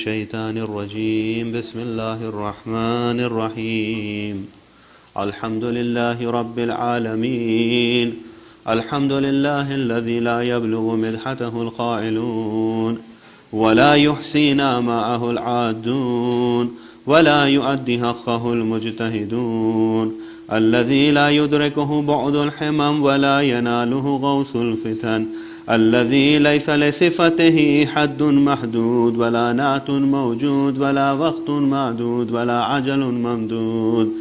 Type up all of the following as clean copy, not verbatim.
الشيطان الرجيم. بسم الله الرحمن الرحيم. الحمد لله رب العالمين. الحمد لله الذي لا يبلغ مدحته القائلون ولا يحصينا معه العادون ولا يؤدي حقه المجتهدون، الذي لا يدركه بعد الحمم ولا يناله غوث الفتن، الذي ليس لصفته حد محدود ولا نعت موجود ولا وقت معدود ولا عجل ممدود،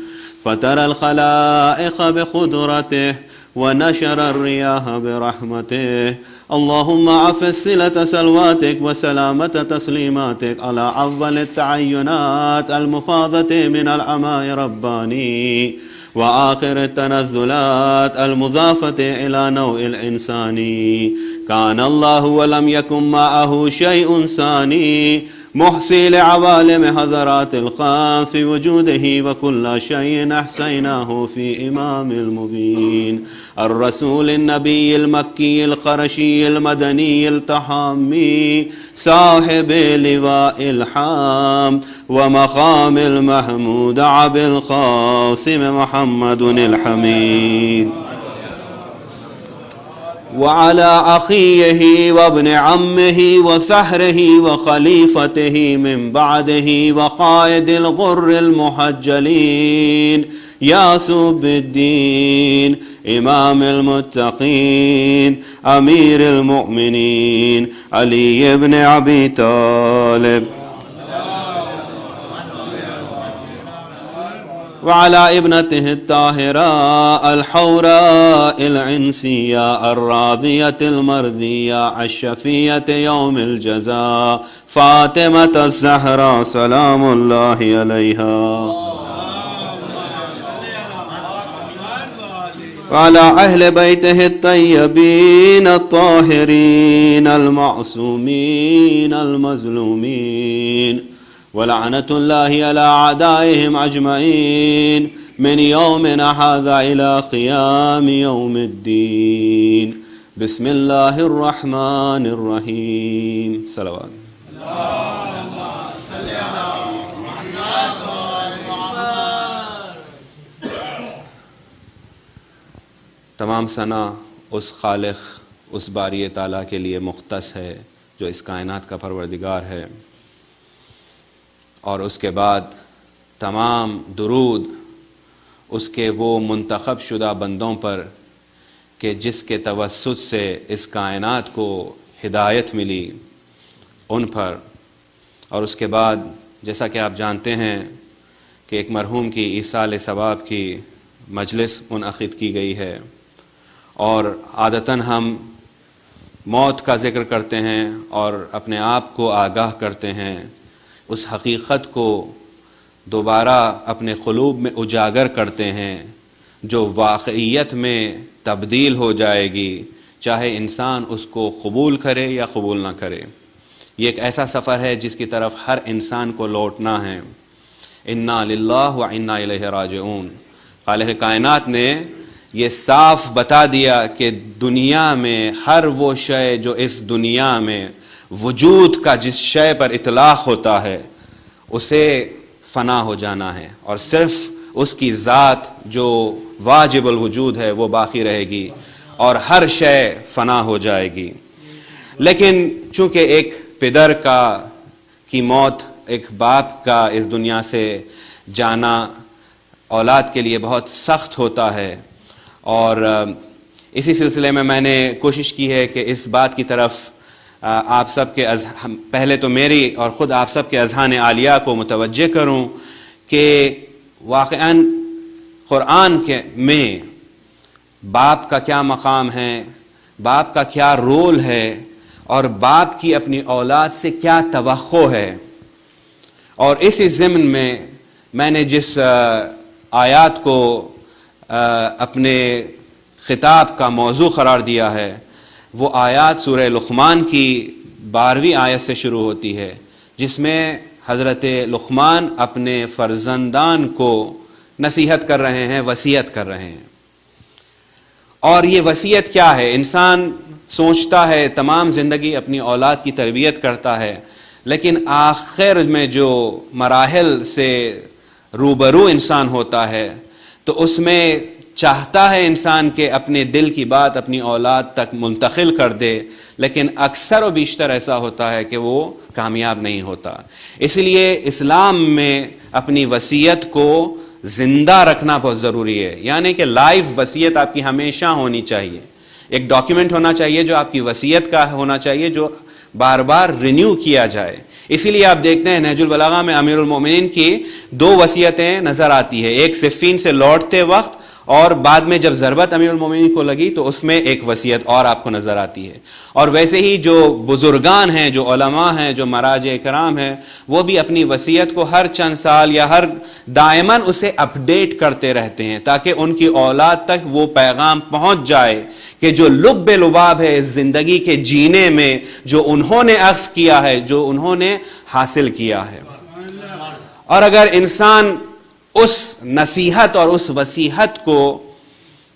فترى الخلائق بقدرته ونشر الرياح برحمته. اللهم عف صلة سلواتك وسلامة تسليماتك على أول التعينات المفاضة من العماء رباني، وآخر التنزلات المضافة إلى نوع الإنساني. كان الله ولم يكن معه شيء ثاني، محصي لعوالم حضرات الخمس في وجوده، وكل شيء أحصيناه في إمام المبين. الرسول النبي المكي القرشي المدني التحامي، صاحب لواء الحام ومقام المحمود أبي القاسم محمد الحميد، وعلى أخيه وابن عمه وثهره وخليفته من بعده وقائد الغر المحجلين، ياسوب الدين إمام المتقين أمير المؤمنين علي بن أبي طالب، وعلى ابنته الطاهرة الحوراء العنسية الراضية المرضية الشفية يوم الجزاء فاطمة الزهراء سلام الله عليها، وعلى أهل بيته الطيبين الطاهرين المعصومين المظلومين، ولعنة الله على أعدائهم أجمعين من يومنا هذا إلى قيام يوم الدين. بسم الله الرحمن الرحيم. صلوات. تمام ثنا اس خالق، اس باری تعالیٰ کے لیے مختص ہے جو اس کائنات کا پروردگار ہے، اور اس کے بعد تمام درود اس کے وہ منتخب شدہ بندوں پر کہ جس کے توسط سے اس کائنات کو ہدایت ملی ان پر. اور اس کے بعد جیسا کہ آپ جانتے ہیں کہ ایک مرحوم کی ایصال ثواب کی مجلس منعقد کی گئی ہے، اور عادتاً ہم موت کا ذکر کرتے ہیں اور اپنے آپ کو آگاہ کرتے ہیں، اس حقیقت کو دوبارہ اپنے قلوب میں اجاگر کرتے ہیں جو واقعیت میں تبدیل ہو جائے گی، چاہے انسان اس کو قبول کرے یا قبول نہ کرے. یہ ایک ایسا سفر ہے جس کی طرف ہر انسان کو لوٹنا ہے. انا للہ و انا الیہ راجعون. خالق کائنات نے یہ صاف بتا دیا کہ دنیا میں ہر وہ شے جو اس دنیا میں وجود کا جس شے پر اطلاق ہوتا ہے اسے فنا ہو جانا ہے، اور صرف اس کی ذات جو واجب الوجود ہے وہ باقی رہے گی، اور ہر شے فنا ہو جائے گی. لیکن چونکہ ایک پدر کی موت، ایک باپ کا اس دنیا سے جانا اولاد کے لیے بہت سخت ہوتا ہے، اور اسی سلسلے میں نے کوشش کی ہے کہ اس بات کی طرف آپ سب کے پہلے تو میری اور خود آپ سب کے اذہان عالیہ کو متوجہ کروں کہ واقعاً قرآن میں باپ کا کیا مقام ہے، باپ کا کیا رول ہے، اور باپ کی اپنی اولاد سے کیا توقع ہے. اور اسی ضمن میں نے جس آیات کو اپنے خطاب کا موضوع قرار دیا ہے وہ آیات سورہ لقمان کی 12ویں آیت سے شروع ہوتی ہے، جس میں حضرت لقمان اپنے فرزندان کو نصیحت کر رہے ہیں، وصیت کر رہے ہیں. اور یہ وصیت کیا ہے؟ انسان سوچتا ہے، تمام زندگی اپنی اولاد کی تربیت کرتا ہے، لیکن آخر میں جو مراحل سے روبرو انسان ہوتا ہے تو اس میں چاہتا ہے انسان کہ اپنے دل کی بات اپنی اولاد تک منتقل کر دے، لیکن اکثر و بیشتر ایسا ہوتا ہے کہ وہ کامیاب نہیں ہوتا۔ اس لیے اسلام میں اپنی وصیت کو زندہ رکھنا بہت ضروری ہے، یعنی کہ لائف وصیت آپ کی ہمیشہ ہونی چاہیے، ایک ڈاکیومنٹ ہونا چاہیے جو آپ کی وصیت کا ہونا چاہیے، جو بار بار رینیو کیا جائے۔ اسی لیے آپ دیکھتے ہیں نہج البلاغہ میں امیر المومنین کی 2 وصیتیں نظر آتی ہے، ایک صفین سے لوٹتے وقت اور بعد میں جب ضربت امیر المومنین کو لگی تو اس میں ایک وصیت اور آپ کو نظر آتی ہے۔ اور ویسے ہی جو بزرگان ہیں، جو علماء ہیں، جو مراجع کرام ہیں، وہ بھی اپنی وصیت کو ہر چند سال یا ہر دائماً اسے اپڈیٹ کرتے رہتے ہیں تاکہ ان کی اولاد تک وہ پیغام پہنچ جائے کہ جو لب لباب ہے اس زندگی کے جینے میں، جو انہوں نے اخذ کیا ہے، جو انہوں نے حاصل کیا ہے۔ اور اگر انسان اس نصیحت اور اس وصیحت کو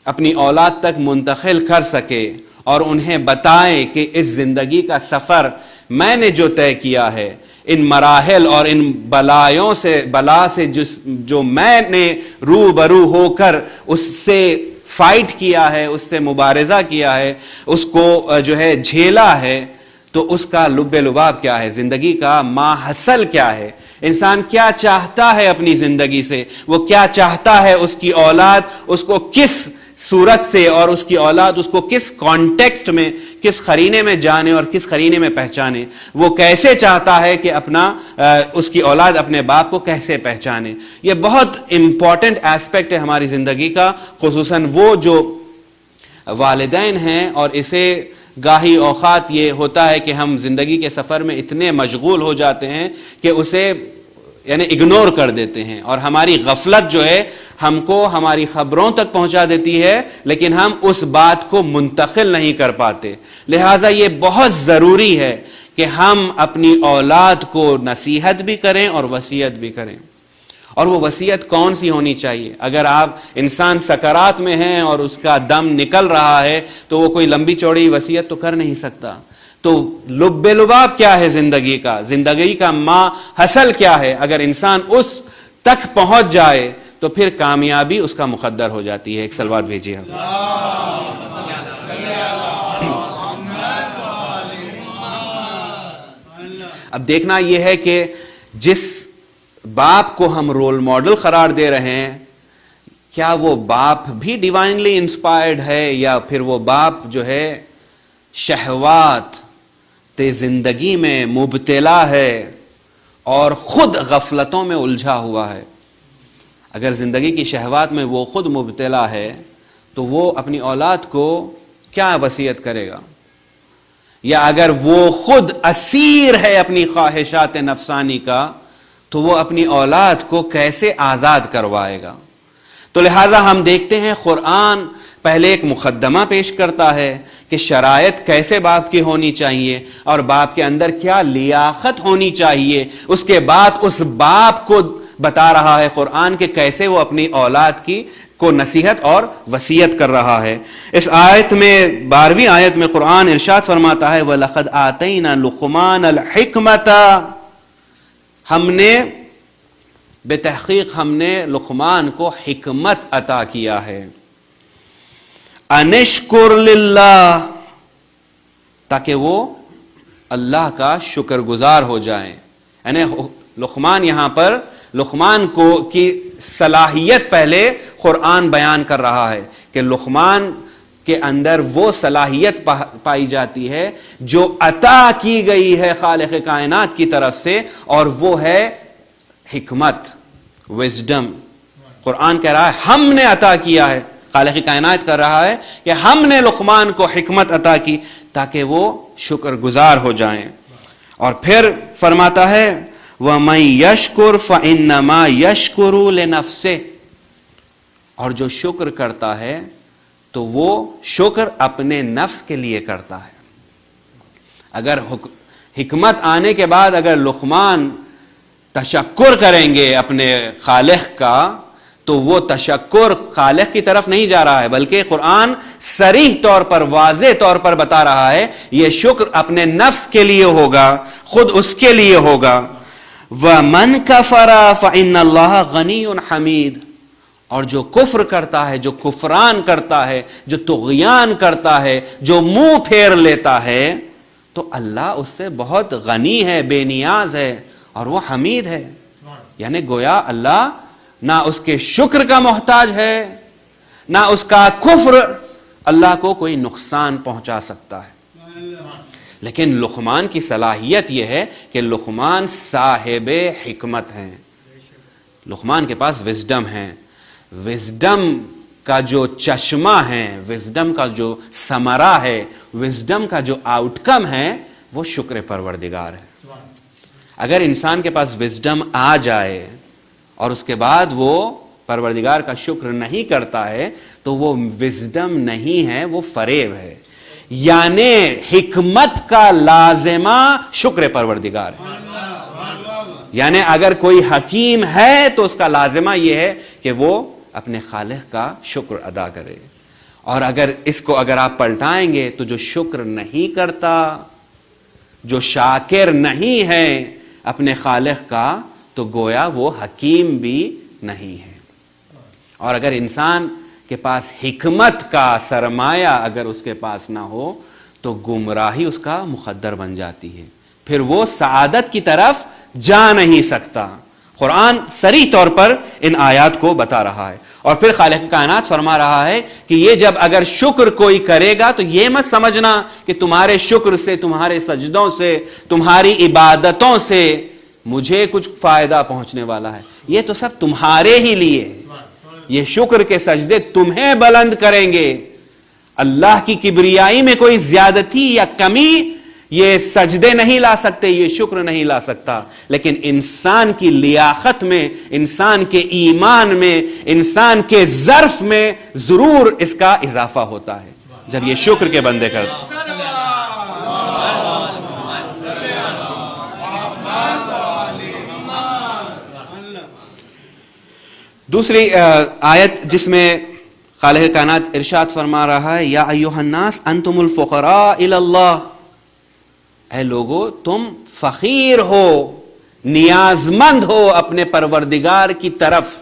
اپنی اولاد تک منتقل کر سکے اور انہیں بتائے کہ اس زندگی کا سفر میں نے جو طے کیا ہے، ان مراحل اور ان بلا سے جو میں نے روبرو ہو کر اس سے فائٹ کیا ہے، اس سے مبارزہ کیا ہے، اس کو جو ہے جھیلا ہے، تو اس کا لب لباب کیا ہے، زندگی کا ماحصل کیا ہے، انسان کیا چاہتا ہے اپنی زندگی سے، وہ کیا چاہتا ہے اس کی اولاد اس کو کس صورت سے، اور اس کی اولاد اس کو کس کانٹیکسٹ میں، کس قرینے میں جانے اور کس قرینے میں پہچانے، وہ کیسے چاہتا ہے کہ اس کی اولاد اپنے باپ کو کیسے پہچانے۔ یہ بہت امپورٹنٹ ایسپیکٹ ہے ہماری زندگی کا، خصوصاً وہ جو والدین ہیں، اور اسے گاہی اوقات یہ ہوتا ہے کہ ہم زندگی کے سفر میں اتنے مشغول ہو جاتے ہیں کہ اسے یعنی اگنور کر دیتے ہیں، اور ہماری غفلت جو ہے ہم کو ہماری خبروں تک پہنچا دیتی ہے، لیکن ہم اس بات کو منتقل نہیں کر پاتے۔ لہٰذا یہ بہت ضروری ہے کہ ہم اپنی اولاد کو نصیحت بھی کریں اور وصیت بھی کریں۔ اور وہ وصیت کون سی ہونی چاہیے؟ اگر آپ انسان سکرات میں ہیں اور اس کا دم نکل رہا ہے تو وہ کوئی لمبی چوڑی وصیت تو کر نہیں سکتا۔ تو لب لباب کیا ہے زندگی کا ماحصل کیا ہے؟ اگر انسان اس تک پہنچ جائے تو پھر کامیابی اس کا مقدر ہو جاتی ہے۔ ایک صلوات بھیجیے۔ اب دیکھنا یہ ہے کہ جس باپ کو ہم رول ماڈل قرار دے رہے ہیں، کیا وہ باپ بھی ڈیوائنلی انسپائرڈ ہے، یا پھر وہ باپ جو ہے شہوات زندگی میں مبتلا ہے اور خود غفلتوں میں الجھا ہوا ہے؟ اگر زندگی کی شہوات میں وہ خود مبتلا ہے تو وہ اپنی اولاد کو کیا وصیت کرے گا؟ یا اگر وہ خود اسیر ہے اپنی خواہشات نفسانی کا تو وہ اپنی اولاد کو کیسے آزاد کروائے گا؟ تو لہٰذا ہم دیکھتے ہیں قرآن پہلے ایک مقدمہ پیش کرتا ہے کہ شرائط کیسے باپ کی ہونی چاہیے اور باپ کے اندر کیا لیاقت ہونی چاہیے۔ اس کے بعد اس باپ کو بتا رہا ہے قرآن کہ کیسے وہ اپنی اولاد کو نصیحت اور وصیت کر رہا ہے۔ اس آیت میں 12ویں آیت میں قرآن ارشاد فرماتا ہے وَلَقَدْ آتَيْنَا لُقْمَانَ الْحِكْمَةَ، ہم نے بے تحقیق ہم نے لقمان کو حکمت عطا کیا ہے، انشکر للہ، تاکہ وہ اللہ کا شکر گزار ہو جائیں۔ یعنی لقمان یہاں پر لقمان کی صلاحیت پہلے قرآن بیان کر رہا ہے کہ لقمان کے اندر وہ صلاحیت پائی جاتی ہے جو عطا کی گئی ہے خالق کائنات کی طرف سے، اور وہ ہے حکمت، وزڈم۔ قرآن کہہ رہا ہے ہم نے عطا کیا ہے، خالق کائنات کر رہا ہے کہ ہم نے لقمان کو حکمت عطا کی تاکہ وہ شکر گزار ہو جائیں۔ اور پھر فرماتا ہے وَمَن يَشْكُرْ فَإِنَّمَا يَشْكُرُ لِنَفْسِهِ، اور جو شکر کرتا ہے تو وہ شکر اپنے نفس کے لیے کرتا ہے۔ اگر حکمت آنے کے بعد اگر لقمان تشکر کریں گے اپنے خالق کا تو وہ تشکر خالق کی طرف نہیں جا رہا ہے، بلکہ قرآن صریح طور پر واضح طور پر بتا رہا ہے یہ شکر اپنے نفس کے لیے ہوگا، خود اس کے لیے ہوگا۔ وَمَنْ كَفَرَ فَإِنَّ اللَّهَ غَنِيٌّ حَمِيدٌ، اور جو کفر کرتا ہے، جو کفران کرتا ہے، جو طغیان کرتا ہے، جو منہ پھیر لیتا ہے، تو اللہ اس سے بہت غنی ہے، بے نیاز ہے، اور وہ حمید ہے۔ یعنی گویا اللہ نہ اس کے شکر کا محتاج ہے، نہ اس کا کفر اللہ کو کوئی نقصان پہنچا سکتا ہے۔ لیکن لقمان کی صلاحیت یہ ہے کہ لقمان صاحب حکمت ہیں، لقمان کے پاس وزڈم ہے، وزڈم کا جو چشمہ ہے، وزڈم کا جو ثمرہ ہے، وزڈم کا جو آؤٹ کم ہے، وہ شکر پروردگار ہے۔ اگر انسان کے پاس وزڈم آ جائے اور اس کے بعد وہ پروردگار کا شکر نہیں کرتا ہے تو وہ وزڈم نہیں ہے، وہ فریب ہے۔ یعنی حکمت کا لازمہ شکر پروردگار ہے۔ یعنی اگر کوئی حکیم ہے تو اس کا لازمہ یہ ہے کہ وہ اپنے خالق کا شکر ادا کرے، اور اگر اس کو اگر آپ پلٹائیں گے تو جو شکر نہیں کرتا، جو شاکر نہیں ہے اپنے خالق کا، تو گویا وہ حکیم بھی نہیں ہے۔ اور اگر انسان کے پاس حکمت کا سرمایہ اگر اس کے پاس نہ ہو تو گمراہی اس کا مقدر بن جاتی ہے، پھر وہ سعادت کی طرف جا نہیں سکتا۔ قرآن صریح طور پر ان آیات کو بتا رہا ہے، اور پھر خالق کائنات فرما رہا ہے کہ یہ جب اگر شکر کوئی کرے گا تو یہ مت سمجھنا کہ تمہارے شکر سے، تمہارے سجدوں سے، تمہاری عبادتوں سے مجھے کچھ فائدہ پہنچنے والا ہے، یہ تو سب تمہارے ہی لیے ہے۔ یہ شکر کے سجدے تمہیں بلند کریں گے۔ اللہ کی کبریائی میں کوئی زیادتی یا کمی یہ سجدے نہیں لا سکتے، یہ شکر نہیں لا سکتا، لیکن انسان کی لیاقت میں، انسان کے ایمان میں، انسان کے ظرف میں ضرور اس کا اضافہ ہوتا ہے جب یہ شکر کے بندے کرتے ہیں۔ دوسری آیت جس میں خالق کائنات ارشاد فرما رہا ہے، یا ایھا الناس انتم الفقراء الی اللہ، اے لوگو تم فقیر ہو، نیاز مند ہو اپنے پروردگار کی طرف۔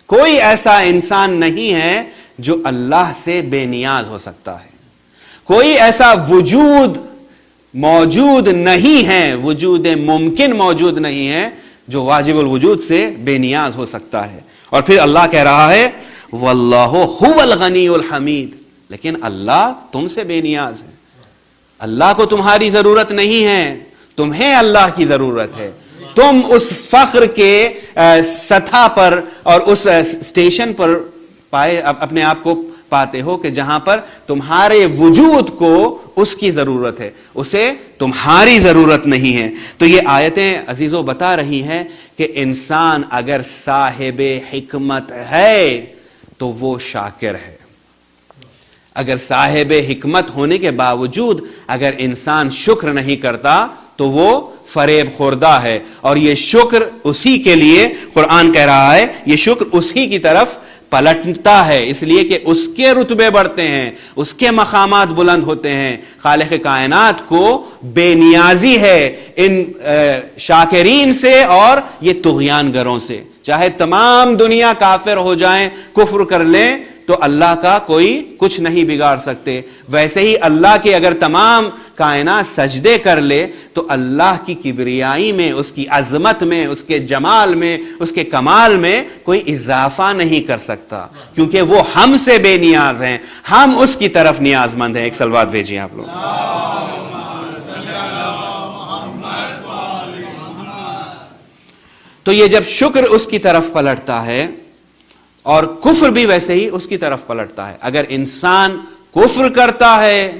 کوئی ایسا انسان نہیں ہے جو اللہ سے بے نیاز ہو سکتا ہے، کوئی ایسا وجود موجود نہیں ہے، وجود ممکن موجود نہیں ہے جو واجب الوجود سے بے نیاز ہو سکتا ہے۔ اور پھر اللہ کہہ رہا ہے واللہ هو الغنی الحمید، لیکن اللہ تم سے بے نیاز ہے، اللہ کو تمہاری ضرورت نہیں ہے، تمہیں اللہ کی ضرورت ہے۔ تم اس فخر کے سطح پر اور اس سٹیشن پر پائے اپنے آپ کو پاتے ہو کہ جہاں پر تمہارے وجود کو اس کی ضرورت ہے، اسے تمہاری ضرورت نہیں ہے۔ تو یہ آیتیں عزیزو بتا رہی ہیں کہ انسان اگر صاحب حکمت ہے تو وہ شاکر ہے۔ اگر صاحب حکمت ہونے کے باوجود اگر انسان شکر نہیں کرتا تو وہ فریب خوردہ ہے، اور یہ شکر اسی کے لیے قرآن کہہ رہا ہے، یہ شکر اسی کی طرف پلٹتا ہے، اس لیے کہ اس کے رتبے بڑھتے ہیں، اس کے مقامات بلند ہوتے ہیں۔ خالق کائنات کو بے نیازی ہے ان شاکرین سے اور یہ طغیان گروں سے۔ چاہے تمام دنیا کافر ہو جائیں، کفر کر لیں، تو اللہ کا کوئی کچھ نہیں بگاڑ سکتے۔ ویسے ہی اللہ کے اگر تمام کائنات سجدے کر لے تو اللہ کی کبریائی میں، اس کی عظمت میں، اس کے جمال میں، اس کے کمال میں کوئی اضافہ نہیں کر سکتا، کیونکہ وہ ہم سے بے نیاز ہیں، ہم اس کی طرف نیاز مند ہیں۔ ایک صلوات بھیجیے آپ لوگ۔ تو یہ جب شکر اس کی طرف پلٹتا ہے اور کفر بھی ویسے ہی اس کی طرف پلٹتا ہے۔ اگر انسان کفر کرتا ہے،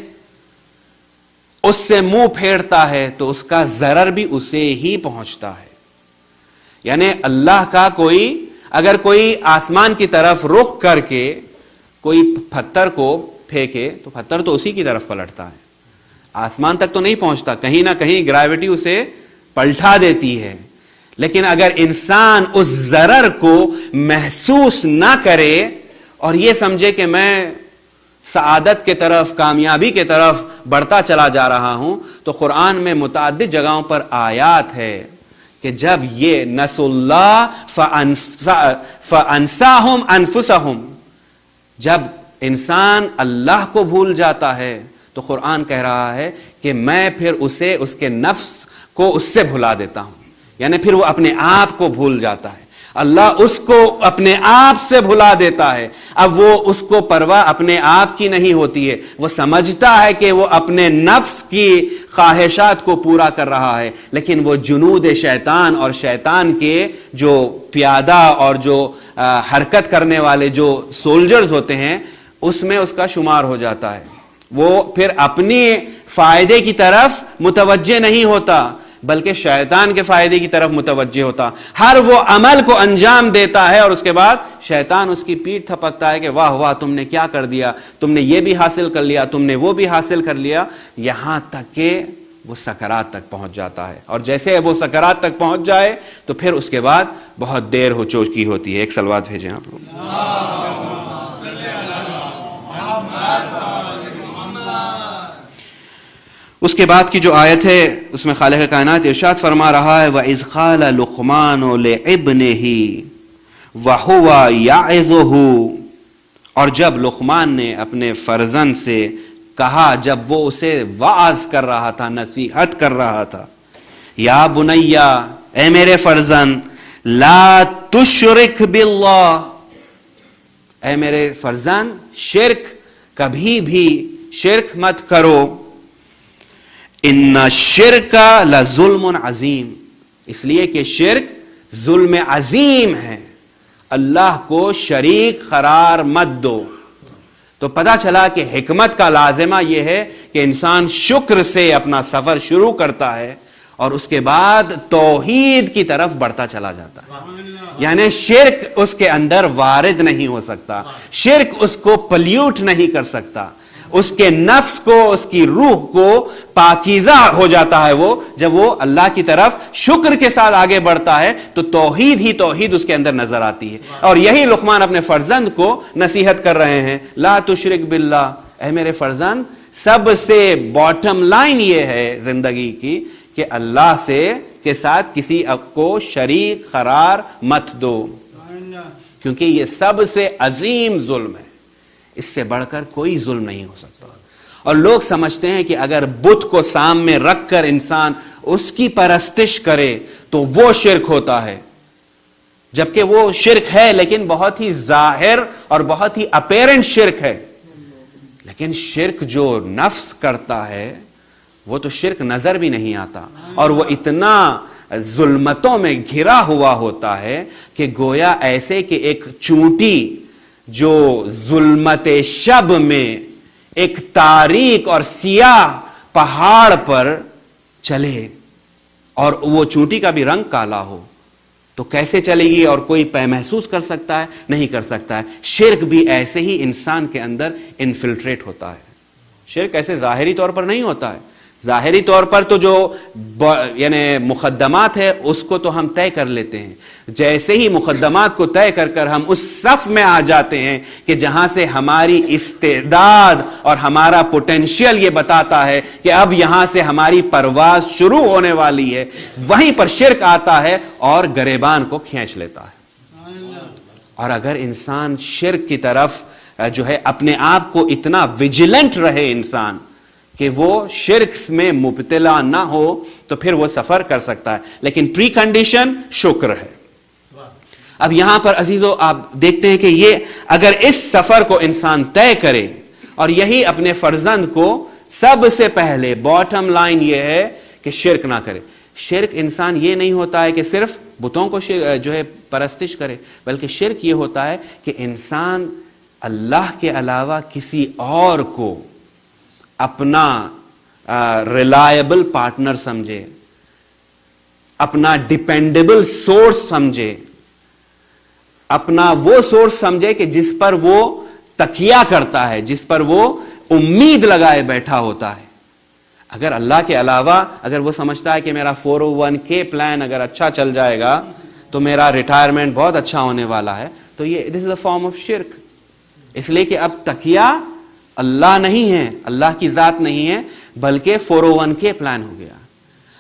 اس سے منہ پھیرتا ہے، تو اس کا ضرر بھی اسے ہی پہنچتا ہے۔ یعنی اللہ کا اگر کوئی آسمان کی طرف رخ کر کے کوئی پتھر کو پھینکے تو پتھر تو اسی کی طرف پلٹتا ہے، آسمان تک تو نہیں پہنچتا، کہیں نہ کہیں گریوٹی اسے پلٹا دیتی ہے۔ لیکن اگر انسان اس ضرر کو محسوس نہ کرے اور یہ سمجھے کہ میں سعادت کے طرف، کامیابی کے طرف بڑھتا چلا جا رہا ہوں، تو قرآن میں متعدد جگہوں پر آیات ہے کہ جب یہ نسوا اللہ فانساہم انفسہم، جب انسان اللہ کو بھول جاتا ہے تو قرآن کہہ رہا ہے کہ میں پھر اسے اس کے نفس کو اس سے بھلا دیتا ہوں، یعنی پھر وہ اپنے آپ کو بھول جاتا ہے، اللہ اس کو اپنے آپ سے بھلا دیتا ہے۔ اب وہ اس کو پرواہ اپنے آپ کی نہیں ہوتی ہے، وہ سمجھتا ہے کہ وہ اپنے نفس کی خواہشات کو پورا کر رہا ہے، لیکن وہ جنود شیطان اور شیطان کے جو پیادہ اور جو حرکت کرنے والے جو سولجرز ہوتے ہیں اس میں اس کا شمار ہو جاتا ہے۔ وہ پھر اپنی فائدے کی طرف متوجہ نہیں ہوتا بلکہ شیطان کے فائدے کی طرف متوجہ ہوتا، ہر وہ عمل کو انجام دیتا ہے اور اس کے بعد شیطان اس کی پیٹھ تھپکتا ہے کہ واہ واہ تم نے کیا کر دیا، تم نے یہ بھی حاصل کر لیا، تم نے وہ بھی حاصل کر لیا، یہاں تک کہ وہ سکرات تک پہنچ جاتا ہے۔ اور جیسے وہ سکرات تک پہنچ جائے تو پھر اس کے بعد بہت دیر ہو چکی ہوتی ہے۔ ایک صلوات بھیجیں آپ لوگ۔ اس کے بعد کی جو آیت ہے اس میں خالق کائنات ارشاد فرما رہا ہے وَإِذْ قَالَ لُقْمَانُ لِابْنِهِ وَهُوَ يَعِظُهُ، اور جب لقمان نے اپنے فرزند سے کہا جب وہ اسے وعظ کر رہا تھا، نصیحت کر رہا تھا، یا بنیا، اے میرے فرزند، لا تشرک باللہ، اے میرے فرزند شرک کبھی بھی شرک مت کرو، ان الشرک لظلم عظیم، اس لیے کہ شرک ظلم عظیم ہے، اللہ کو شریک قرار مت دو۔ تو پتہ چلا کہ حکمت کا لازمہ یہ ہے کہ انسان شکر سے اپنا سفر شروع کرتا ہے اور اس کے بعد توحید کی طرف بڑھتا چلا جاتا ہے، یعنی شرک اس کے اندر وارد نہیں ہو سکتا، شرک اس کو پلیوٹ نہیں کر سکتا، اس کے نفس کو، اس کی روح کو پاکیزہ ہو جاتا ہے وہ جب وہ اللہ کی طرف شکر کے ساتھ آگے بڑھتا ہے تو توحید ہی توحید اس کے اندر نظر آتی ہے۔ اور یہی لقمان اپنے فرزند کو نصیحت کر رہے ہیں، لا تشرک باللہ، اے میرے فرزند سب سے باٹم لائن یہ ہے زندگی کی کہ اللہ سے کے ساتھ کسی کو شریک قرار مت دو، کیونکہ یہ سب سے عظیم ظلم ہے، اس سے بڑھ کر کوئی ظلم نہیں ہو سکتا۔ اور لوگ سمجھتے ہیں کہ اگر بت کو سامنے رکھ کر انسان اس کی پرستش کرے تو وہ شرک ہوتا ہے، جبکہ وہ شرک ہے لیکن بہت ہی ظاہر اور بہت ہی اپیرنٹ شرک ہے، لیکن شرک جو نفس کرتا ہے وہ تو شرک نظر بھی نہیں آتا، اور وہ اتنا ظلمتوں میں گھرا ہوا ہوتا ہے کہ گویا ایسے کہ ایک چونٹی جو ظلمت شب میں ایک تاریک اور سیاہ پہاڑ پر چلے اور وہ چونٹی کا بھی رنگ کالا ہو تو کیسے چلے گی اور کوئی محسوس کر سکتا ہے؟ نہیں کر سکتا ہے۔ شرک بھی ایسے ہی انسان کے اندر انفلٹریٹ ہوتا ہے، شرک ایسے ظاہری طور پر نہیں ہوتا ہے، ظاہری طور پر تو جو یعنی مقدمات ہے اس کو تو ہم طے کر لیتے ہیں، جیسے ہی مقدمات کو طے کر کر ہم اس صف میں آ جاتے ہیں کہ جہاں سے ہماری استعداد اور ہمارا پوٹینشیل یہ بتاتا ہے کہ اب یہاں سے ہماری پرواز شروع ہونے والی ہے، وہیں پر شرک آتا ہے اور گریبان کو کھینچ لیتا ہے۔ اور اگر انسان شرک کی طرف جو ہے اپنے آپ کو اتنا ویجیلنٹ رہے انسان کہ وہ شرک میں مبتلا نہ ہو تو پھر وہ سفر کر سکتا ہے، لیکن پری کنڈیشن شکر ہے۔ اب یہاں پر عزیزو آپ دیکھتے ہیں کہ یہ اگر اس سفر کو انسان طے کرے اور یہی اپنے فرزند کو سب سے پہلے باٹم لائن یہ ہے کہ شرک نہ کرے۔ شرک انسان یہ نہیں ہوتا ہے کہ صرف بتوں کو جو ہے پرستش کرے، بلکہ شرک یہ ہوتا ہے کہ انسان اللہ کے علاوہ کسی اور کو اپنا ریلائبل پارٹنر سمجھے، اپنا ڈیپینڈیبل سورس سمجھے، اپنا وہ سورس سمجھے کہ جس پر وہ تکیہ کرتا ہے، جس پر وہ امید لگائے بیٹھا ہوتا ہے۔ اگر اللہ کے علاوہ اگر وہ سمجھتا ہے کہ میرا 401k پلان اگر اچھا چل جائے گا تو میرا ریٹائرمنٹ بہت اچھا ہونے والا ہے, تو یہ دس از اے فارم آف شرک. اس لیے کہ اب تکیہ اللہ نہیں ہے, اللہ کی ذات نہیں ہے, بلکہ 401k پلان ہو گیا.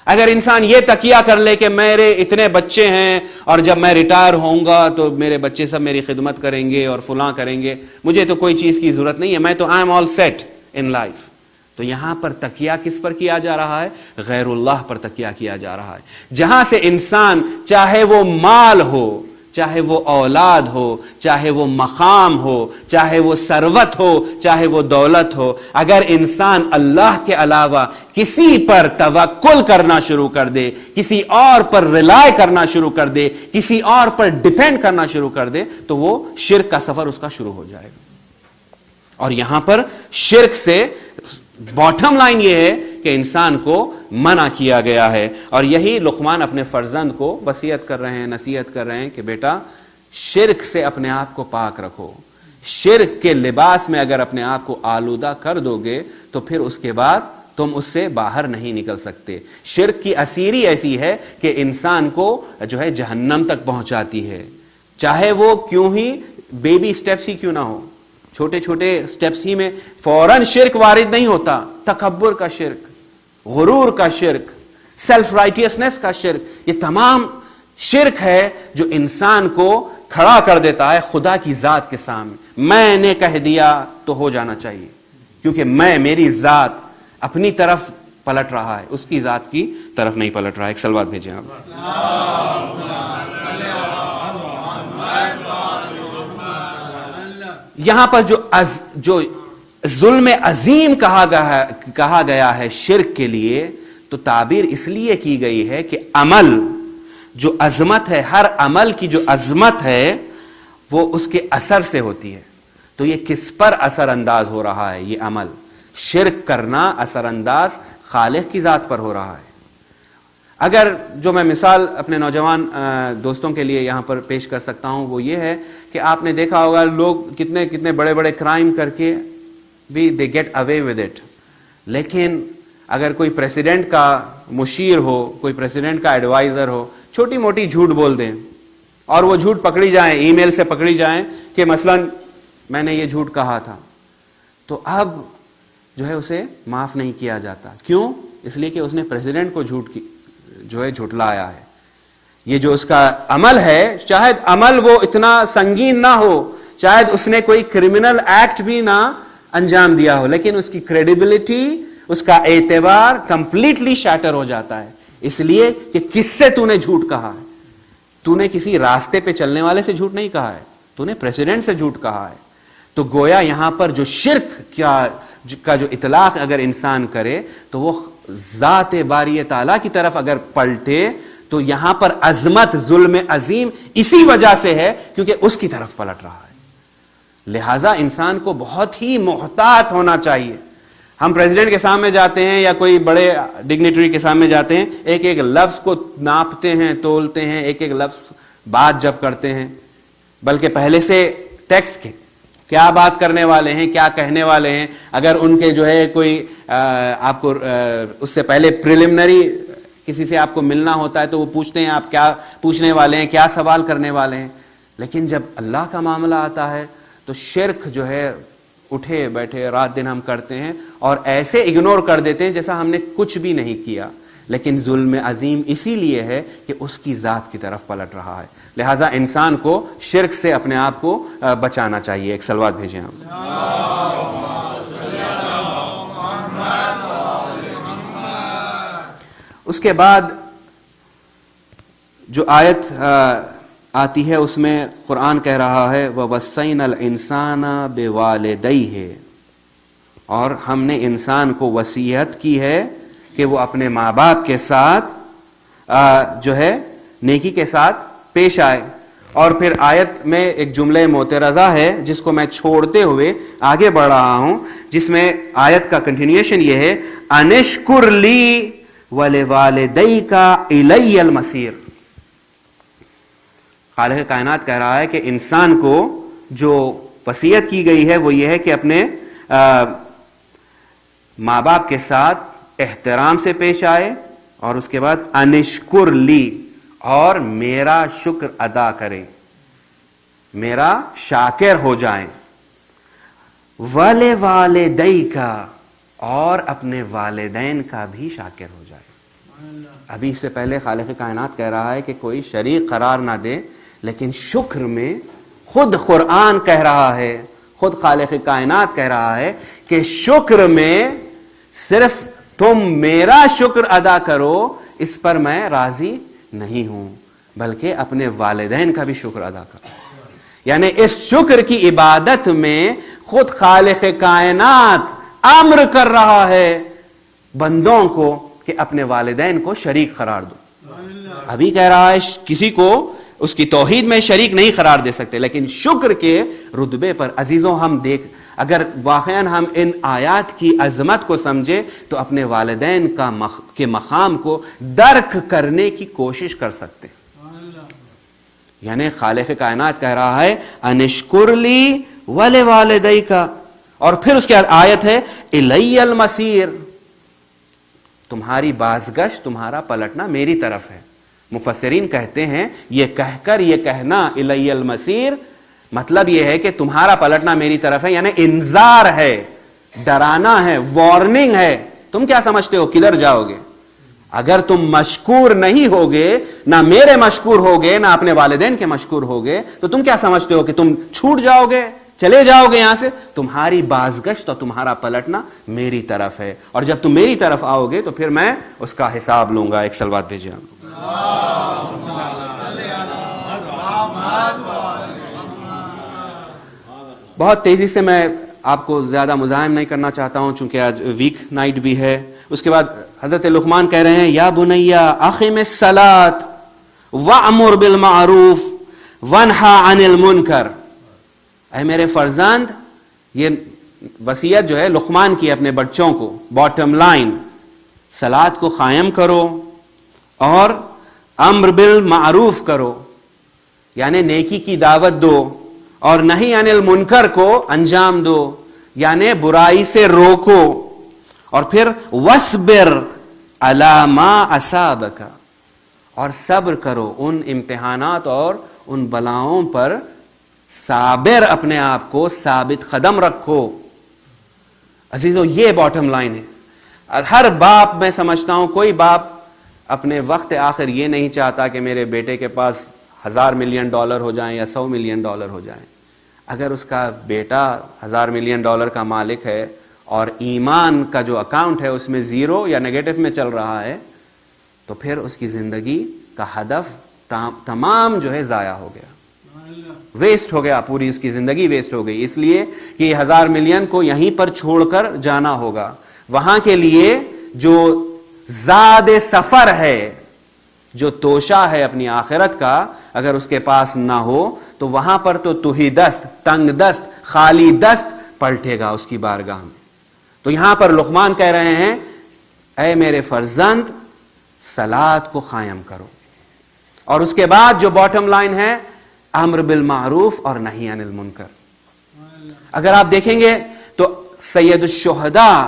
اگر انسان یہ تکیہ کر لے کہ میرے اتنے بچے ہیں اور جب میں ریٹائر ہوں گا تو میرے بچے سب میری خدمت کریں گے اور فلاں کریں گے, مجھے تو کوئی چیز کی ضرورت نہیں ہے, میں تو I am all set in life. تو یہاں پر تکیہ کس پر کیا جا رہا ہے؟ غیر اللہ پر تکیہ کیا جا رہا ہے. جہاں سے انسان چاہے وہ مال ہو, چاہے وہ اولاد ہو, چاہے وہ مقام ہو, چاہے وہ ثروت ہو, چاہے وہ دولت ہو, اگر انسان اللہ کے علاوہ کسی پر توکل کرنا شروع کر دے, کسی اور پر ریلائے کرنا شروع کر دے, کسی اور پر ڈیپینڈ کرنا شروع کر دے, تو وہ شرک کا سفر اس کا شروع ہو جائے گا. اور یہاں پر شرک سے باٹم لائن یہ ہے کہ انسان کو منع کیا گیا ہے. اور یہی لقمان اپنے فرزند کو وصیت کر رہے ہیں, نصیحت کر رہے ہیں کہ بیٹا شرک سے اپنے آپ کو پاک رکھو. شرک کے لباس میں اگر اپنے آپ کو آلودہ کر دو گے تو پھر اس کے بعد تم اس سے باہر نہیں نکل سکتے. شرک کی اسیری ایسی ہے کہ انسان کو جو ہے جہنم تک پہنچاتی ہے, چاہے وہ کیوں ہی بیبی سٹیپس ہی کیوں نہ ہو. چھوٹے چھوٹے سٹیپس ہی میں فوراً شرک وارد نہیں ہوتا. تکبر کا شرک, غرور کا شرک, سیلف رائٹیسنس کا شرک, یہ تمام شرک ہے جو انسان کو کھڑا کر دیتا ہے خدا کی ذات کے سامنے. میں نے کہہ دیا تو ہو جانا چاہیے, کیونکہ میری ذات اپنی طرف پلٹ رہا ہے, اس کی ذات کی طرف نہیں پلٹ رہا ہے. ایک سلوات بھیجیں آپ. یہاں پر جو ظلم عظیم کہا گیا ہے شرک کے لیے, تو تعبیر اس لیے کی گئی ہے کہ عمل جو عظمت ہے, ہر عمل کی جو عظمت ہے وہ اس کے اثر سے ہوتی ہے. تو یہ کس پر اثر انداز ہو رہا ہے؟ یہ عمل. شرک کرنا اثر انداز خالق کی ذات پر ہو رہا ہے. اگر جو میں مثال اپنے نوجوان دوستوں کے لیے یہاں پر پیش کر سکتا ہوں وہ یہ ہے کہ آپ نے دیکھا ہوگا لوگ کتنے بڑے بڑے کرائم کر کے بھی they get away with it, لیکن اگر کوئی پریزیڈنٹ کا مشیر ہو, کوئی پریزیڈنٹ کا ایڈوائزر ہو, چھوٹی موٹی جھوٹ بول دیں اور وہ جھوٹ پکڑی جائیں, ای میل سے پکڑی جائیں کہ مثلا میں نے یہ جھوٹ کہا تھا, تو اب جو ہے اسے معاف نہیں کیا جاتا. کیوں؟ اس لیے کہ اس نے پریزیڈنٹ کو جھٹلایا ہے. یہ جو اس کا عمل ہے, شاید عمل وہ اتنا سنگین نہ ہو, شاید اس نے کوئی کرمنل ایکٹ بھی نہ انجام دیا ہو, لیکن اس کی کریڈیبلٹی, اس کا اعتبار کمپلیٹلی شیٹر ہو جاتا ہے. اس لیے کہ کس سے تو نے جھوٹ کہا ہے؟ تو نے کسی راستے پہ چلنے والے سے جھوٹ نہیں کہا ہے, تو نے پریزیڈنٹ سے جھوٹ کہا ہے. تو گویا یہاں پر جو شرک کا جو اطلاق اگر انسان کرے تو وہ ذات باری تعالیٰ کی طرف اگر پلٹے تو یہاں پر عظمت, ظلم عظیم اسی وجہ سے ہے کیونکہ اس کی طرف پلٹ رہا ہے. لہٰذا انسان کو بہت ہی محتاط ہونا چاہیے. ہم پریزیڈنٹ کے سامنے جاتے ہیں یا کوئی بڑے ڈگنیٹری کے سامنے جاتے ہیں, ایک ایک لفظ کو ناپتے ہیں, تولتے ہیں, ایک ایک لفظ بات جب کرتے ہیں, بلکہ پہلے سے ٹیکسٹ کے کیا بات کرنے والے ہیں, کیا کہنے والے ہیں. اگر ان کے جو ہے کوئی آپ کو اس سے پہلے پریلیمنری کسی سے آپ کو ملنا ہوتا ہے تو وہ پوچھتے ہیں آپ کیا پوچھنے والے ہیں, کیا سوال کرنے والے ہیں. لیکن جب اللہ کا معاملہ آتا ہے تو شرک جو ہے اٹھے بیٹھے رات دن ہم کرتے ہیں اور ایسے اگنور کر دیتے ہیں جیسا ہم نے کچھ بھی نہیں کیا. لیکن ظلم عظیم اسی لیے ہے کہ اس کی ذات کی طرف پلٹ رہا ہے. لہٰذا انسان کو شرک سے اپنے آپ کو بچانا چاہیے. ایک سلوات بھیجیں ہم. اس کے بعد جو آیت آتی ہے اس میں قرآن کہہ رہا ہے وَوَصَّيْنَا الْإِنسَانَ بِوَالِدَيْهِ, اور ہم نے انسان کو وصیت کی ہے کہ وہ اپنے ماں باپ کے ساتھ جو ہے نیکی کے ساتھ پیش آئے. اور پھر آیت میں ایک جملہ معترضہ ہے جس کو میں چھوڑتے ہوئے آگے بڑھ رہا ہوں, جس میں آیت کا کنٹینیوشن یہ ہے انشکر لی وَلِوَالِدَيْكَ إِلَيَّ الْمَصِيرُ. خالق کائنات کہہ رہا ہے کہ انسان کو جو وصیت کی گئی ہے وہ یہ ہے کہ اپنے ماں باپ کے ساتھ احترام سے پیش آئے، اور اس کے بعد انشکر لی، اور میرا شکر ادا کریں، میرا شاکر ہو جائیں، وَلِوَالِدَيْكَ، اور اپنے والدین کا بھی شاکر ہو جائے۔ ابھی اس سے پہلے خالق کائنات کہہ رہا ہے کہ کوئی شریک قرار نہ دے، لیکن شکر میں خود قرآن کہہ رہا ہے، خود خالق کائنات کہہ رہا ہے کہ شکر میں صرف تم میرا شکر ادا کرو، اس پر میں راضی نہیں ہوں، بلکہ اپنے والدین کا بھی شکر ادا کرو۔ یعنی اس شکر کی عبادت میں خود خالق کائنات امر کر رہا ہے بندوں کو کہ اپنے والدین کو شریک قرار دو۔ ابھی کہہ رہا ہے کسی کو اس کی توحید میں شریک نہیں قرار دے سکتے، لیکن شکر کے رتبے پر عزیزوں ہم اگر واقعاً ہم ان آیات کی عظمت کو سمجھے تو اپنے والدین کے مقام کو درک کرنے کی کوشش کر سکتے۔ یعنی خالق کائنات کہہ رہا ہے انشکر لی ولوالدیک، اور پھر اس کے بعد آیت ہے الی المصیر، تمہاری بازگشت، تمہارا پلٹنا میری طرف ہے۔ مفسرین کہتے ہیں یہ کہہ کر یہ کہنا الی المصیر، مطلب یہ ہے کہ تمہارا پلٹنا میری طرف ہے، یعنی انذار ہے، ڈرانا ہے، وارننگ ہے۔ تم کیا سمجھتے ہو کدھر جاؤ گے؟ اگر تم مشکور نہیں ہوگے، نہ میرے مشکور ہوگے، نہ اپنے والدین کے مشکور ہوگے، تو تم کیا سمجھتے ہو کہ تم چھوٹ جاؤ گے، چلے جاؤ گے یہاں سے؟ تمہاری بازگشت اور تمہارا پلٹنا میری طرف ہے، اور جب تم میری طرف آؤ گے تو پھر میں اس کا حساب لوں گا۔ ایک صلوات بھیجیے۔ بہت تیزی سے میں آپ کو زیادہ مزاحم نہیں کرنا چاہتا ہوں چونکہ آج ویک نائٹ بھی ہے۔ اس کے بعد حضرت لقمان کہہ رہے ہیں یا بنیا اقم الصلاۃ وامر بالمعروف وانہا عن المنکر، اے میرے فرزند، یہ وصیت جو ہے لقمان کی اپنے بچوں کو، باٹم لائن، صلاۃ کو قائم کرو اور امر بالمعروف کرو، یعنی نیکی کی دعوت دو، اور نہی عن المنکر کو انجام دو، یعنی برائی سے روکو، اور پھر وَاصْبِرْ عَلَى مَا أَصَابَكَ، اور صبر کرو ان امتحانات اور ان بلاؤں پر، صابر اپنے آپ کو ثابت قدم رکھو۔ عزیزو یہ باٹم لائن ہے۔ ہر باپ میں سمجھتا ہوں کوئی باپ اپنے وقت آخر یہ نہیں چاہتا کہ میرے بیٹے کے پاس $1000 ملین ہو جائیں یا $100 ملین ہو جائیں۔ اگر اس کا بیٹا $1000 ملین کا مالک ہے اور ایمان کا جو اکاؤنٹ ہے اس میں زیرو یا نیگیٹو میں چل رہا ہے، تو پھر اس کی زندگی کا ہدف تمام جو ہے ضائع ہو گیا، ویسٹ ہو گیا، پوری اس کی زندگی ویسٹ ہو گئی، اس لیے کہ یہ $1000 ملین کو یہیں پر چھوڑ کر جانا ہوگا۔ وہاں کے لیے جو زاد سفر ہے، جو توشہ ہے اپنی آخرت کا، اگر اس کے پاس نہ ہو تو وہاں پر تو تہی دست، تنگ دست، خالی دست پلٹے گا اس کی بارگاہ میں۔ تو یہاں پر لقمان کہہ رہے ہیں اے میرے فرزند، صلاۃ کو قائم کرو، اور اس کے بعد جو باٹم لائن ہے امر بالمعروف اور نہی عن المنکر۔ اگر آپ دیکھیں گے تو سید الشہداء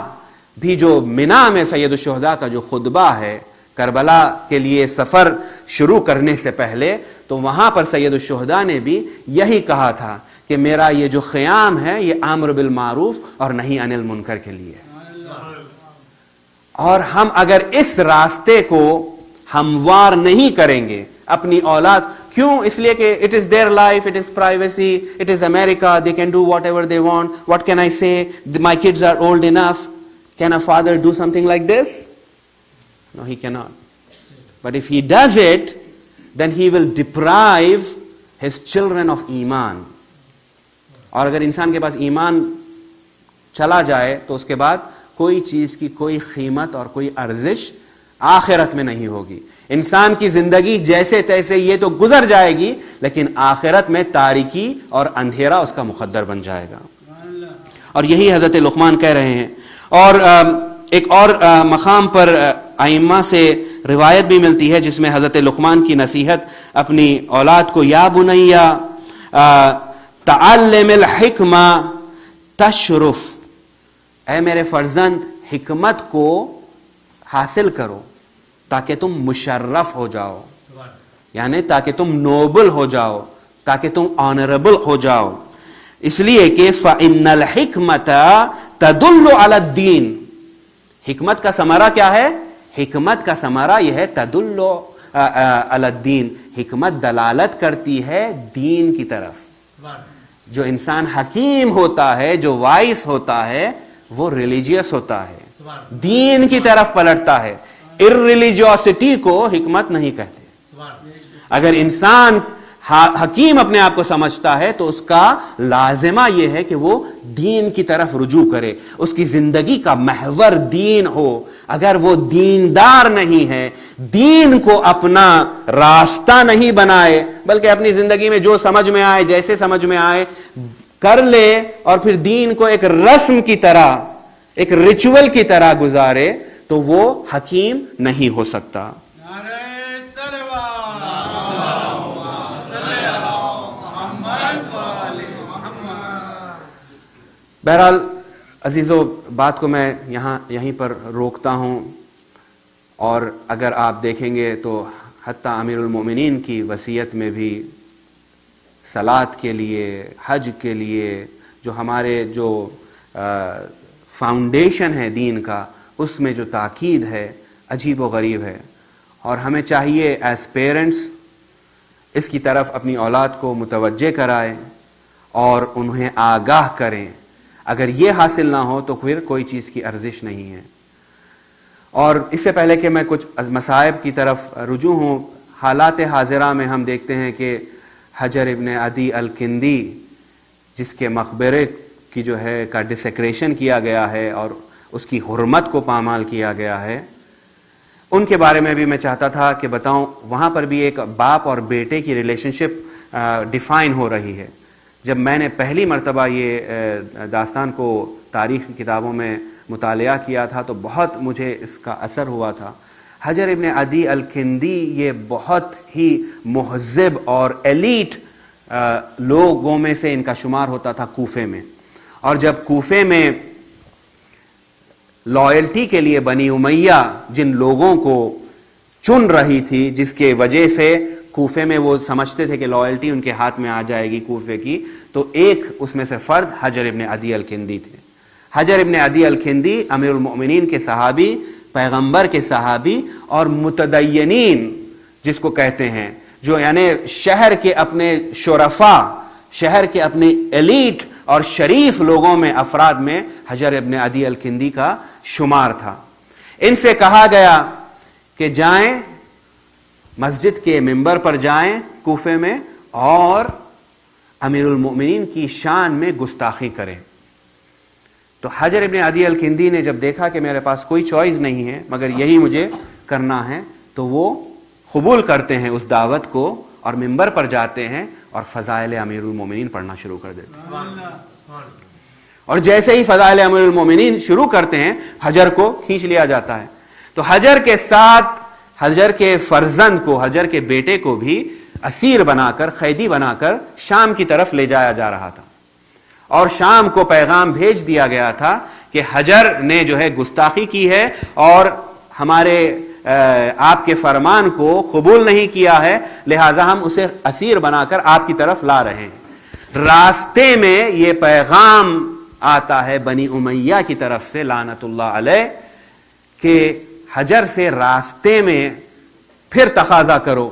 بھی، جو منا میں سید الشہداء کا جو خطبہ ہے کربلا کے لیے سفر شروع کرنے سے پہلے، تو وہاں پر سید الشہداء نے بھی یہی کہا تھا کہ میرا یہ جو قیام ہے یہ امر بالمعروف اور نہی عن المنکر کے لیے ہے۔ اور ہم اگر اس راستے کو ہموار نہیں کریں گے اپنی اولاد، کیوں؟ اس لیے کہ it is their life, it is privacy, it is America, they can do whatever they want. What can I say? My kids are old enough. Can a father do something like this? No, he cannot. But if he does it, then he will deprive his children of ایمان۔ اور اگر انسان کے پاس ایمان چلا جائے تو اس کے بعد کوئی چیز کی کوئی قیمت اور کوئی ارزش آخرت میں نہیں ہوگی۔ انسان کی زندگی جیسے تیسے یہ تو گزر جائے گی، لیکن آخرت میں تاریکی اور اندھیرا اس کا مقدر بن جائے گا۔ اور یہی حضرت لقمان کہہ رہے ہیں۔ اور ایک اور مقام پر ائمہ سے روایت بھی ملتی ہے جس میں حضرت لقمان کی نصیحت اپنی اولاد کو، یا بنیا تعلم الحکمہ تشرف، اے میرے فرزند حکمت کو حاصل کرو تاکہ تم مشرف ہو جاؤ، یعنی تاکہ تم نوبل ہو جاؤ، تاکہ تم آنریبل ہو جاؤ. اس لیے کہ فَإِنَّ الْحِكْمَةَ تَدُلُّ عَلَى الدِّينِ، حکمت کا ثمرہ کیا ہے؟ حکمت کا ثمرہ یہ ہے تدل علی الدین، حکمت دلالت کرتی ہے دین کی طرف. جو انسان حکیم ہوتا ہے، جو وائس ہوتا ہے، وہ ریلیجیس ہوتا ہے، دین کی طرف پلٹتا ہے. ارریلیجیوسٹی کو حکمت نہیں کہتے. اگر انسان حکیم اپنے آپ کو سمجھتا ہے تو اس کا لازمہ یہ ہے کہ وہ دین کی طرف رجوع کرے، اس کی زندگی کا محور دین ہو. اگر وہ دیندار نہیں ہے، دین کو اپنا راستہ نہیں بنائے، بلکہ اپنی زندگی میں جو سمجھ میں آئے، جیسے سمجھ میں آئے کر لے، اور پھر دین کو ایک رسم کی طرح، ایک ریچول کی طرح گزارے، تو وہ حکیم نہیں ہو سکتا. بہرحال عزیزو، بات کو میں یہیں پر روکتا ہوں. اور اگر آپ دیکھیں گے تو حتیٰ امیر المومنین کی وصیت میں بھی صلاۃ کے لیے، حج کے لیے، جو ہمارے جو فاؤنڈیشن ہے دین کا، اس میں جو تاکید ہے عجیب و غریب ہے. اور ہمیں چاہیے ایز پیرنٹس اس کی طرف اپنی اولاد کو متوجہ کرائیں اور انہیں آگاہ کریں. اگر یہ حاصل نہ ہو تو پھر کوئی چیز کی ارزش نہیں ہے. اور اس سے پہلے کہ میں کچھ مصائب کی طرف رجوع ہوں، حالات حاضرہ میں ہم دیکھتے ہیں کہ حجر ابن عدی الکندی، جس کے مقبرے کی جو ہے کا ڈسیکریشن کیا گیا ہے اور اس کی حرمت کو پامال کیا گیا ہے، ان کے بارے میں بھی میں چاہتا تھا کہ بتاؤں. وہاں پر بھی ایک باپ اور بیٹے کی ریلیشن شپ ڈیفائن ہو رہی ہے. جب میں نے پہلی مرتبہ یہ داستان کو تاریخ کی کتابوں میں مطالعہ کیا تھا تو بہت مجھے اس کا اثر ہوا تھا. حجر ابن عدی الکندی یہ بہت ہی مہذب اور ایلیٹ لوگوں میں سے ان کا شمار ہوتا تھا کوفے میں. اور جب کوفے میں لائلٹی کے لیے بنی امیہ جن لوگوں کو چن رہی تھی، جس کے وجہ سے کوفے میں وہ سمجھتے تھے کہ لائلٹی ان کے ہاتھ میں آ جائے گی کوفے کی، تو ایک اس میں سے فرد حجر ابن عدی الکندی تھے. حجر ابن عدی الکندی امیر المؤمنین کے صحابی، پیغمبر کے صحابی اور متدینین جس کو کہتے ہیں، جو یعنی شہر کے اپنے شرفا، شہر کے اپنے ایلیٹ اور شریف لوگوں میں، افراد میں حجر ابن عدی الکندی کا شمار تھا. ان سے کہا گیا کہ جائیں مسجد کے ممبر پر جائیں کوفے میں اور امیر المؤمنین کی شان میں گستاخی کریں. تو حجر ابن عدی الکندی نے جب دیکھا کہ میرے پاس کوئی چوائس نہیں ہے مگر یہی مجھے کرنا ہے، تو وہ قبول کرتے ہیں اس دعوت کو اور ممبر پر جاتے ہیں اور فضائل امیر المومنین پڑھنا شروع کر دیتے ہیں. اور جیسے ہی فضائل امیر المومنین شروع کرتے ہیں، حجر کو کھینچ لیا جاتا ہے. تو حجر کے ساتھ حجر کے فرزند کو، حجر کے بیٹے کو بھی اسیر بنا کر، قیدی بنا کر شام کی طرف لے جایا جا رہا تھا. اور شام کو پیغام بھیج دیا گیا تھا کہ حجر نے جو ہے گستاخی کی ہے اور ہمارے آپ کے فرمان کو قبول نہیں کیا ہے، لہذا ہم اسے اسیر بنا کر آپ کی طرف لا رہے ہیں. راستے میں یہ پیغام آتا ہے بنی امیہ کی طرف سے لعنت اللہ علیہ کہ حجر سے راستے میں پھر تقاضا کرو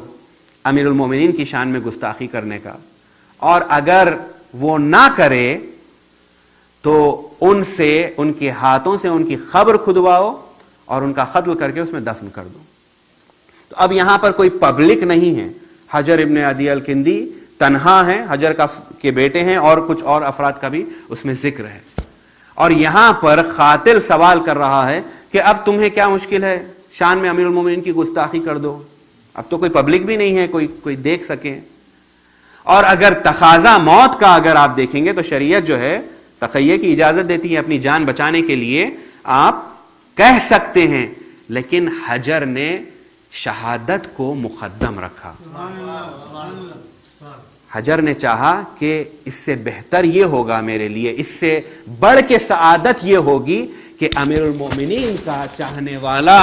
امیر المومنین کی شان میں گستاخی کرنے کا، اور اگر وہ نہ کرے تو ان سے، ان کے ہاتھوں سے ان کی قبر کھدواؤ اور ان کا قتل کر کے اس میں دفن کر دو. تو اب یہاں پر کوئی پبلک نہیں ہے. حجر ابن عدی الکندی تنہا ہیں، حجر کے بیٹے ہیں اور کچھ اور افراد کا بھی اس میں ذکر ہے. اور یہاں پر قاتل سوال کر رہا ہے کہ اب تمہیں کیا مشکل ہے، شان میں امیر المومنین کی گستاخی کر دو، اب تو کوئی پبلک بھی نہیں ہے کوئی دیکھ سکے. اور اگر تقاضا موت کا اگر آپ دیکھیں گے تو شریعت جو ہے تقیہ کی اجازت دیتی ہے، اپنی جان بچانے کے لیے آپ کہہ سکتے ہیں، لیکن حجر نے شہادت کو مقدم رکھا. حجر نے چاہا کہ اس سے بہتر یہ ہوگا میرے لیے، اس سے بڑھ کے سعادت یہ ہوگی کہ امیر المومنین کا چاہنے والا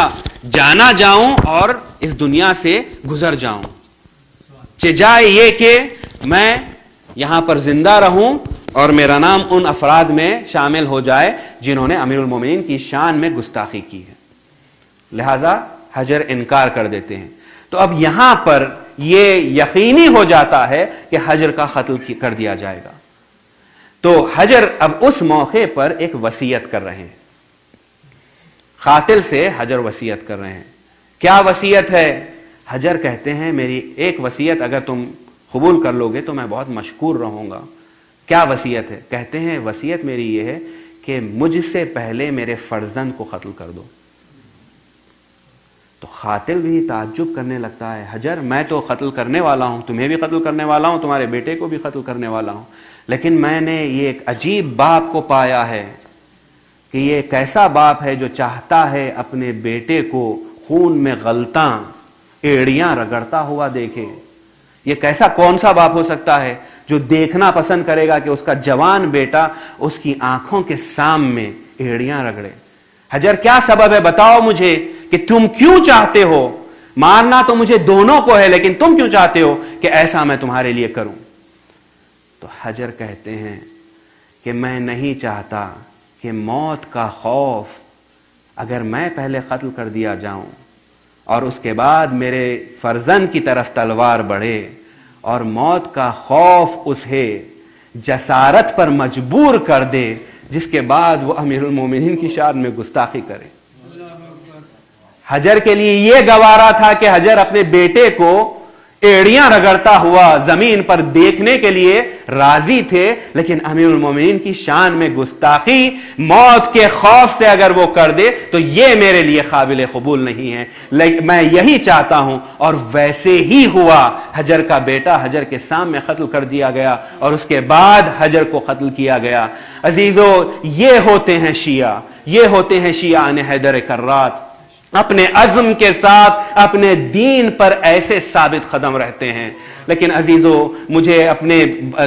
جانا جاؤں اور اس دنیا سے گزر جاؤں، چجائے یہ کہ میں یہاں پر زندہ رہوں اور میرا نام ان افراد میں شامل ہو جائے جنہوں نے امیر المومنین کی شان میں گستاخی کی ہے، لہذا حجر انکار کر دیتے ہیں۔ تو اب یہاں پر یہ یقینی ہو جاتا ہے کہ حجر کا قتل کر دیا جائے گا۔ تو حجر اب اس موقع پر ایک وصیت کر رہے ہیں، قاتل سے حجر وصیت کر رہے ہیں۔ کیا وصیت ہے؟ حجر کہتے ہیں میری ایک وصیت اگر تم قبول کر لو گے تو میں بہت مشکور رہوں گا۔ کیا وصیت ہے؟ کہتے ہیں وصیت میری یہ ہے کہ مجھ سے پہلے میرے فرزند کو قتل کر دو۔ تو قاتل بھی تعجب کرنے لگتا ہے، حجر میں تو قتل کرنے والا ہوں، تمہیں بھی قتل کرنے والا ہوں، تمہارے بیٹے کو بھی قتل کرنے والا ہوں، لیکن میں نے یہ ایک عجیب باپ کو پایا ہے کہ یہ کیسا باپ ہے جو چاہتا ہے اپنے بیٹے کو خون میں غلطاں ایڑیاں رگڑتا ہوا دیکھے۔ یہ کیسا کون سا باپ ہو سکتا ہے جو دیکھنا پسند کرے گا کہ اس کا جوان بیٹا اس کی آنکھوں کے سامنے ایڑیاں رگڑے؟ حجر کیا سبب ہے بتاؤ مجھے کہ تم کیوں چاہتے ہو؟ مارنا تو مجھے دونوں کو ہے، لیکن تم کیوں چاہتے ہو کہ ایسا میں تمہارے لیے کروں؟ تو حجر کہتے ہیں کہ میں نہیں چاہتا کہ موت کا خوف اگر میں پہلے قتل کر دیا جاؤں اور اس کے بعد میرے فرزند کی طرف تلوار بڑھے اور موت کا خوف اسے جسارت پر مجبور کر دے جس کے بعد وہ امیر المومنین کی شان میں گستاخی کرے۔ حجر کے لیے یہ گوارا تھا کہ حجر اپنے بیٹے کو ایڑیاں رگڑتا ہوا زمین پر دیکھنے کے لیے راضی تھے، لیکن امیر المومنین کی شان میں گستاخی موت کے خوف سے اگر وہ کر دے تو یہ میرے لیے قابل قبول نہیں ہے، لیکن میں یہی چاہتا ہوں۔ اور ویسے ہی ہوا، حجر کا بیٹا حجر کے سامنے قتل کر دیا گیا اور اس کے بعد حجر کو قتل کیا گیا۔ عزیزو، یہ ہوتے ہیں شیعہ، یہ ہوتے ہیں شیعہ حیدر کرات، اپنے عزم کے ساتھ اپنے دین پر ایسے ثابت قدم رہتے ہیں۔ لیکن عزیزو، مجھے اپنے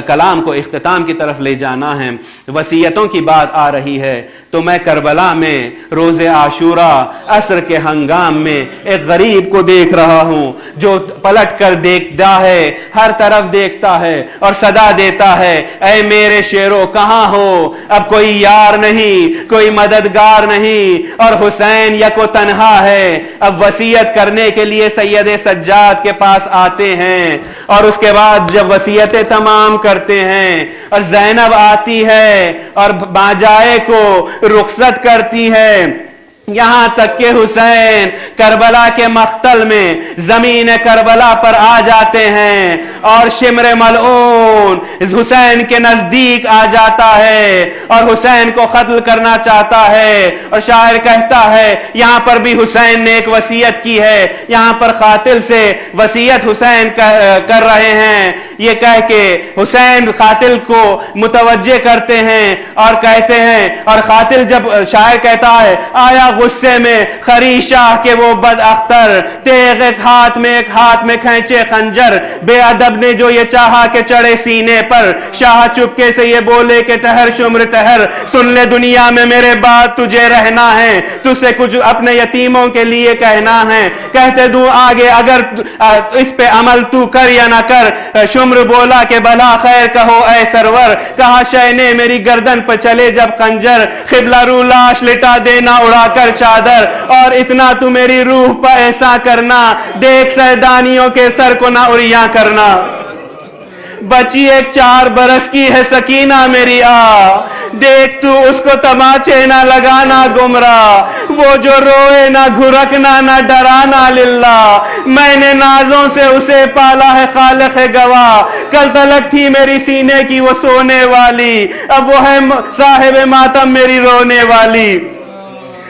کلام کو اختتام کی طرف لے جانا ہے۔ وصیتوں کی بات آ رہی ہے تو میں کربلا میں روز عاشوراء عصر کے ہنگام میں ایک غریب کو دیکھ رہا ہوں جو پلٹ کر دیکھتا ہے، ہر طرف دیکھتا ہے اور صدا دیتا ہے، اے میرے شیرو کہاں ہو؟ اب کوئی یار نہیں، کوئی مددگار نہیں، اور حسین یکو تنہا ہے۔ اب وصیت کرنے کے لیے سید سجاد کے پاس آتے ہیں اور اس کے بعد جب وصیتیں تمام کرتے ہیں اور زینب آتی ہے اور باجائے کو رخصت کرتی ہے، یہاں تک کہ حسین کربلا کے مقتل میں زمین کربلا پر آ جاتے ہیں اور شمر ملعون حسین کے نزدیک آ جاتا ہے اور حسین کو قتل کرنا چاہتا ہے۔ اور شاعر کہتا ہے یہاں پر بھی حسین نے ایک وصیت کی ہے، یہاں پر قاتل سے وصیت حسین کر رہے ہیں، یہ کہہ کے حسین قاتل کو متوجہ کرتے ہیں اور کہتے ہیں، اور قاتل جب شاعر کہتا ہے آیا غصے میں خری شاہ کے وہ بد اختر، تیغ ایک ہاتھ میں کھینچے خنجر، بے ادب نے جو یہ چاہا کہ چڑھے سینے پر، شاہ چپکے سے یہ بولے کہ ٹہر شمر ٹہر، سن لے دنیا میں میرے بعد تجھے رہنا ہے، تجھ سے کچھ اپنے یتیموں کے لیے کہنا ہے، کہتے دوں آگے اگر اس پہ عمل تو کر یا نہ کر۔ شمر بولا کہ بھلا خیر کہو اے سرور، کہا شہنے میری گردن پہ چلے جب خنجر، قبلہ رو لاش لٹا دینا اڑا کر چادر، اور اتنا تو میری روح پہ ایسا کرنا، دیکھ سیدانیوں کے سر کو نہ اڑیاں کرنا۔ بچی ایک 4 برس کی ہے سکینہ میری دیکھ تو اس کو تماچے نہ لگانا گمراہ، وہ جو روئے نہ گھرکنا نہ ڈرانا للہ، میں نے نازوں سے اسے پالا ہے خالق گواہ، کل تلک تھی میری سینے کی وہ سونے والی، اب وہ ہے صاحب ماتم میری رونے والی۔